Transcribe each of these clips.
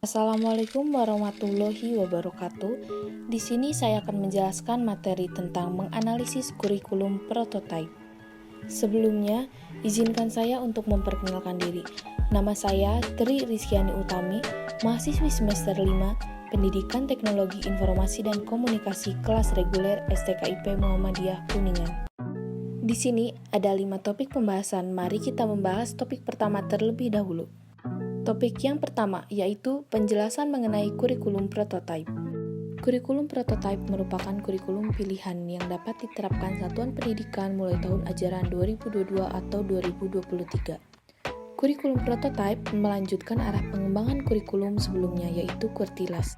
Assalamualaikum warahmatullahi wabarakatuh. Di sini saya akan menjelaskan materi tentang menganalisis kurikulum prototype. Sebelumnya, izinkan saya untuk memperkenalkan diri. Nama saya Tri Rizkyani Utami, mahasiswi semester 5, Pendidikan Teknologi Informasi dan Komunikasi kelas reguler STKIP Muhammadiyah Kuningan. Di sini ada 5 topik pembahasan. Mari kita membahas topik pertama terlebih dahulu. Topik yang pertama yaitu penjelasan mengenai kurikulum prototype. Kurikulum prototype merupakan kurikulum pilihan yang dapat diterapkan satuan pendidikan mulai tahun ajaran 2022 atau 2023. Kurikulum prototype melanjutkan arah pengembangan kurikulum sebelumnya yaitu Kurtilas.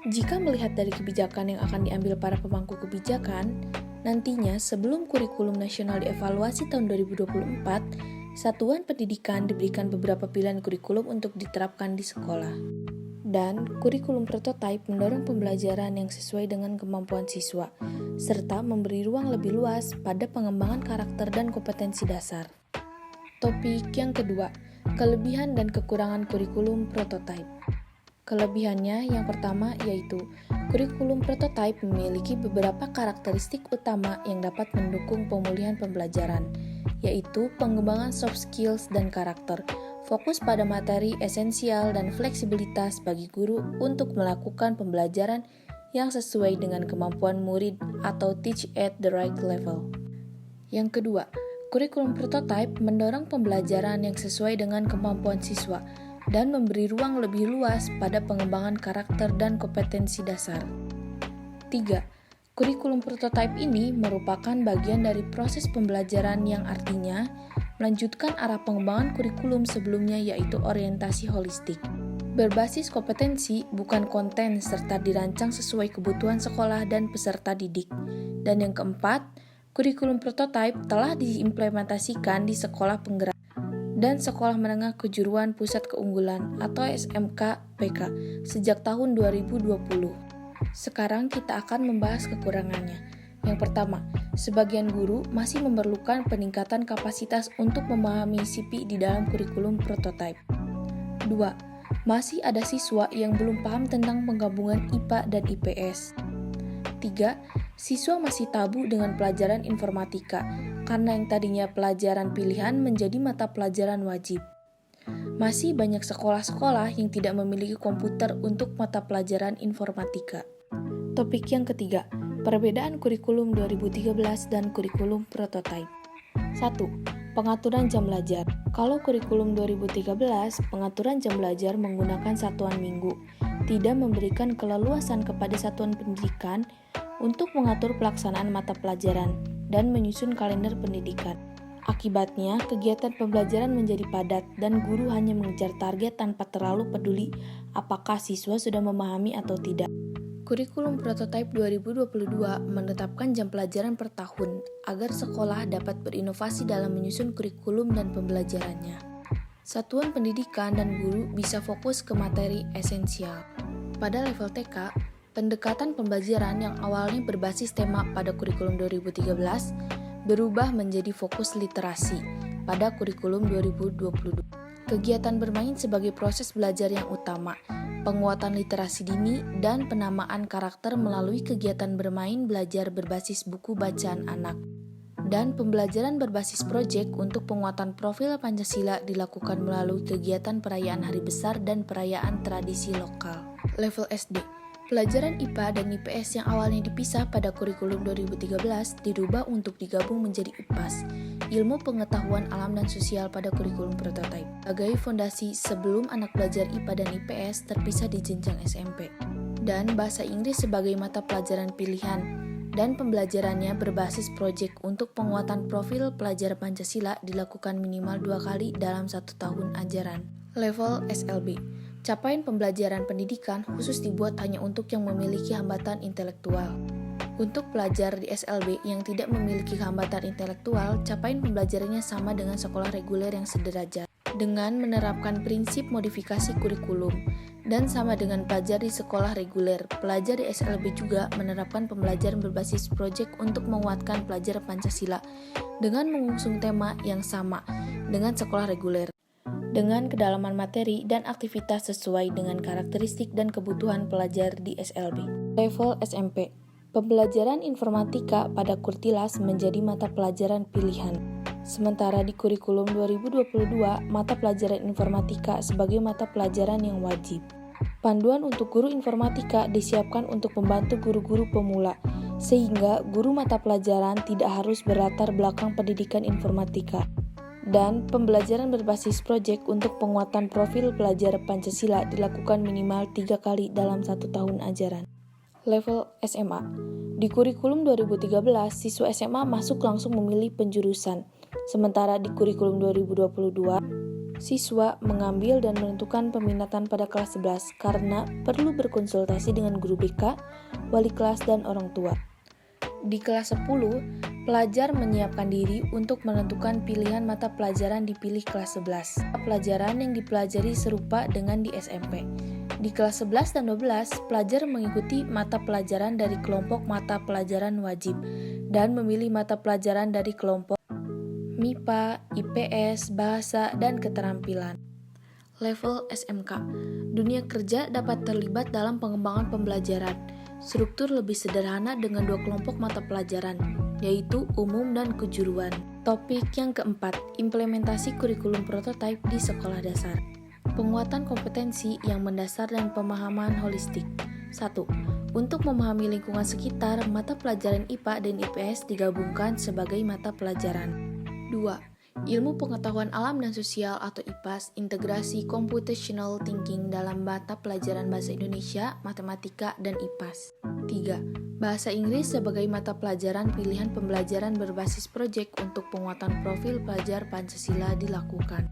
Jika melihat dari kebijakan yang akan diambil para pemangku kebijakan, nantinya sebelum kurikulum nasional dievaluasi tahun 2024, satuan pendidikan diberikan beberapa pilihan kurikulum untuk diterapkan di sekolah. Dan kurikulum prototype mendorong pembelajaran yang sesuai dengan kemampuan siswa, serta memberi ruang lebih luas pada pengembangan karakter dan kompetensi dasar. Topik yang kedua, kelebihan dan kekurangan kurikulum prototype. Kelebihannya yang pertama yaitu kurikulum prototype memiliki beberapa karakteristik utama yang dapat mendukung pemulihan pembelajaran, yaitu pengembangan soft skills dan karakter, fokus pada materi esensial dan fleksibilitas bagi guru untuk melakukan pembelajaran yang sesuai dengan kemampuan murid atau teach at the right level. Yang kedua, kurikulum prototype mendorong pembelajaran yang sesuai dengan kemampuan siswa dan memberi ruang lebih luas pada pengembangan karakter dan kompetensi dasar. 3. Kurikulum prototype ini merupakan bagian dari proses pembelajaran yang artinya melanjutkan arah pengembangan kurikulum sebelumnya yaitu orientasi holistik. Berbasis kompetensi bukan konten serta dirancang sesuai kebutuhan sekolah dan peserta didik. Dan yang keempat, kurikulum prototype telah diimplementasikan di sekolah penggerak dan Sekolah Menengah Kejuruan Pusat Keunggulan atau SMK PK sejak tahun 2020. Sekarang kita akan membahas kekurangannya. Yang pertama, sebagian guru masih memerlukan peningkatan kapasitas untuk memahami CP di dalam kurikulum prototype. 2. Masih ada siswa yang belum paham tentang penggabungan IPA dan IPS. 3. Siswa masih tabu dengan pelajaran informatika, karena yang tadinya pelajaran pilihan menjadi mata pelajaran wajib. Masih banyak sekolah-sekolah yang tidak memiliki komputer untuk mata pelajaran informatika. Topik yang ketiga, perbedaan kurikulum 2013 dan kurikulum prototype. 1. Pengaturan jam belajar. Kalau kurikulum 2013, pengaturan jam belajar menggunakan satuan minggu, tidak memberikan keleluasan kepada satuan pendidikan untuk mengatur pelaksanaan mata pelajaran dan menyusun kalender pendidikan. Akibatnya, kegiatan pembelajaran menjadi padat dan guru hanya mengejar target tanpa terlalu peduli apakah siswa sudah memahami atau tidak. Kurikulum prototype 2022 menetapkan jam pelajaran per tahun agar sekolah dapat berinovasi dalam menyusun kurikulum dan pembelajarannya. Satuan pendidikan dan guru bisa fokus ke materi esensial. Pada level TK, pendekatan pembelajaran yang awalnya berbasis tema pada kurikulum 2013 berubah menjadi fokus literasi pada kurikulum 2022. Kegiatan bermain sebagai proses belajar yang utama, penguatan literasi dini, dan penamaan karakter melalui kegiatan bermain belajar berbasis buku bacaan anak. Dan pembelajaran berbasis proyek untuk penguatan profil Pancasila dilakukan melalui kegiatan perayaan hari besar dan perayaan tradisi lokal. Level SD, pelajaran IPA dan IPS yang awalnya dipisah pada kurikulum 2013 dirubah untuk digabung menjadi IPAS, ilmu pengetahuan alam dan sosial pada kurikulum prototype, sebagai fondasi sebelum anak belajar IPA dan IPS terpisah di jenjang SMP. Dan bahasa Inggris sebagai mata pelajaran pilihan, dan pembelajarannya berbasis proyek untuk penguatan profil pelajar Pancasila dilakukan minimal 2 kali dalam 1 tahun ajaran. Level SLB, capaian pembelajaran pendidikan khusus dibuat hanya untuk yang memiliki hambatan intelektual. Untuk pelajar di SLB yang tidak memiliki hambatan intelektual, capaian pembelajarannya sama dengan sekolah reguler yang sederajat, dengan menerapkan prinsip modifikasi kurikulum. Dan sama dengan pelajar di sekolah reguler, pelajar di SLB juga menerapkan pembelajaran berbasis proyek untuk menguatkan pelajar Pancasila dengan mengusung tema yang sama dengan sekolah reguler. dengan kedalaman materi dan aktivitas sesuai dengan karakteristik dan kebutuhan pelajar di SLB. Level SMP. Pembelajaran informatika pada Kurtilas menjadi mata pelajaran pilihan. Sementara di kurikulum 2022, mata pelajaran informatika sebagai mata pelajaran yang wajib. Panduan untuk guru informatika disiapkan untuk membantu guru-guru pemula, sehingga guru mata pelajaran tidak harus berlatar belakang pendidikan informatika. Dan pembelajaran berbasis proyek untuk penguatan profil pelajar Pancasila dilakukan minimal 3 kali dalam 1 tahun ajaran. Level SMA. Di kurikulum 2013, siswa SMA masuk langsung memilih penjurusan. Sementara di kurikulum 2022, siswa mengambil dan menentukan peminatan pada kelas 11 karena perlu berkonsultasi dengan guru BK, wali kelas, dan orang tua. Di kelas 10, pelajar menyiapkan diri untuk menentukan pilihan mata pelajaran dipilih kelas 11. Pelajaran yang dipelajari serupa dengan di SMP. Di kelas 11 dan 12, pelajar mengikuti mata pelajaran dari kelompok mata pelajaran wajib dan memilih mata pelajaran dari kelompok MIPA, IPS, Bahasa, dan Keterampilan. Level SMK. Dunia kerja dapat terlibat dalam pengembangan pembelajaran. Struktur lebih sederhana dengan 2 kelompok mata pelajaran, yaitu umum dan kejuruan. Topik yang keempat, implementasi kurikulum prototipe di sekolah dasar. Penguatan kompetensi yang mendasar dan pemahaman holistik. 1. Untuk memahami lingkungan sekitar, mata pelajaran IPA dan IPS digabungkan sebagai mata pelajaran. 2. Ilmu pengetahuan alam dan sosial atau IPAS, integrasi computational thinking dalam mata pelajaran bahasa Indonesia, matematika, dan IPAS. 3. Bahasa Inggris sebagai mata pelajaran pilihan pembelajaran berbasis proyek untuk penguatan profil pelajar Pancasila dilakukan.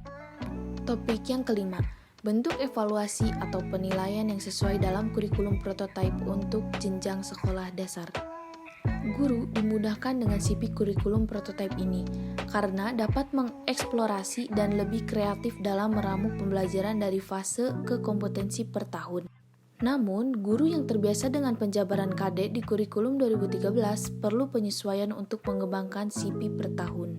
Topik yang kelima, bentuk evaluasi atau penilaian yang sesuai dalam kurikulum prototipe untuk jenjang sekolah dasar. Guru dimudahkan dengan CP kurikulum prototipe ini karena dapat mengeksplorasi dan lebih kreatif dalam meramu pembelajaran dari fase ke kompetensi per tahun. Namun, guru yang terbiasa dengan penjabaran KD di kurikulum 2013 perlu penyesuaian untuk mengembangkan CP per tahun.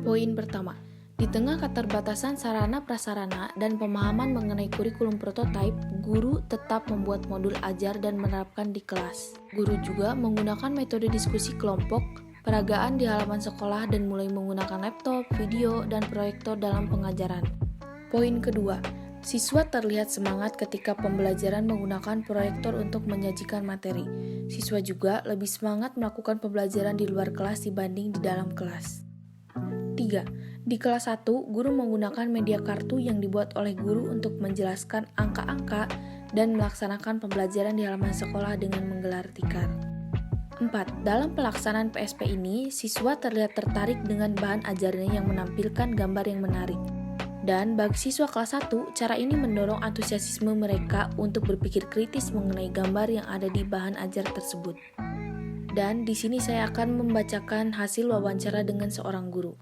Poin pertama, di tengah keterbatasan sarana prasarana dan pemahaman mengenai kurikulum prototipe, guru tetap membuat modul ajar dan menerapkan di kelas. Guru juga menggunakan metode diskusi kelompok, peragaan di halaman sekolah, dan mulai menggunakan laptop, video, dan proyektor dalam pengajaran. Poin kedua, siswa terlihat semangat ketika pembelajaran menggunakan proyektor untuk menyajikan materi. Siswa juga lebih semangat melakukan pembelajaran di luar kelas dibanding di dalam kelas. 3. Di kelas 1, guru menggunakan media kartu yang dibuat oleh guru untuk menjelaskan angka-angka dan melaksanakan pembelajaran di halaman sekolah dengan menggelar tikar. 4. Dalam pelaksanaan PSP ini, siswa terlihat tertarik dengan bahan ajarnya yang menampilkan gambar yang menarik. Dan bagi siswa kelas 1, cara ini mendorong antusiasme mereka untuk berpikir kritis mengenai gambar yang ada di bahan ajar tersebut. Dan di sini saya akan membacakan hasil wawancara dengan seorang guru.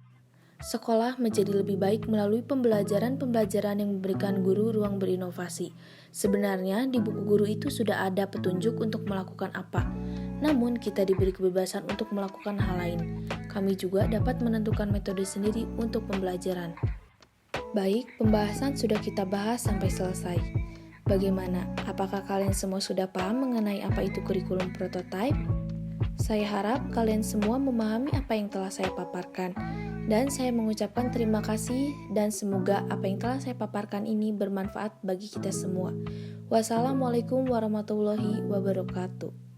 Sekolah menjadi lebih baik melalui pembelajaran-pembelajaran yang memberikan guru ruang berinovasi. Sebenarnya di buku guru itu sudah ada petunjuk untuk melakukan apa. Namun kita diberi kebebasan untuk melakukan hal lain. Kami juga dapat menentukan metode sendiri untuk pembelajaran. Baik, pembahasan sudah kita bahas sampai selesai. Bagaimana? Apakah kalian semua sudah paham mengenai apa itu kurikulum prototipe? Saya harap kalian semua memahami apa yang telah saya paparkan. Dan saya mengucapkan terima kasih dan semoga apa yang telah saya paparkan ini bermanfaat bagi kita semua. Wassalamualaikum warahmatullahi wabarakatuh.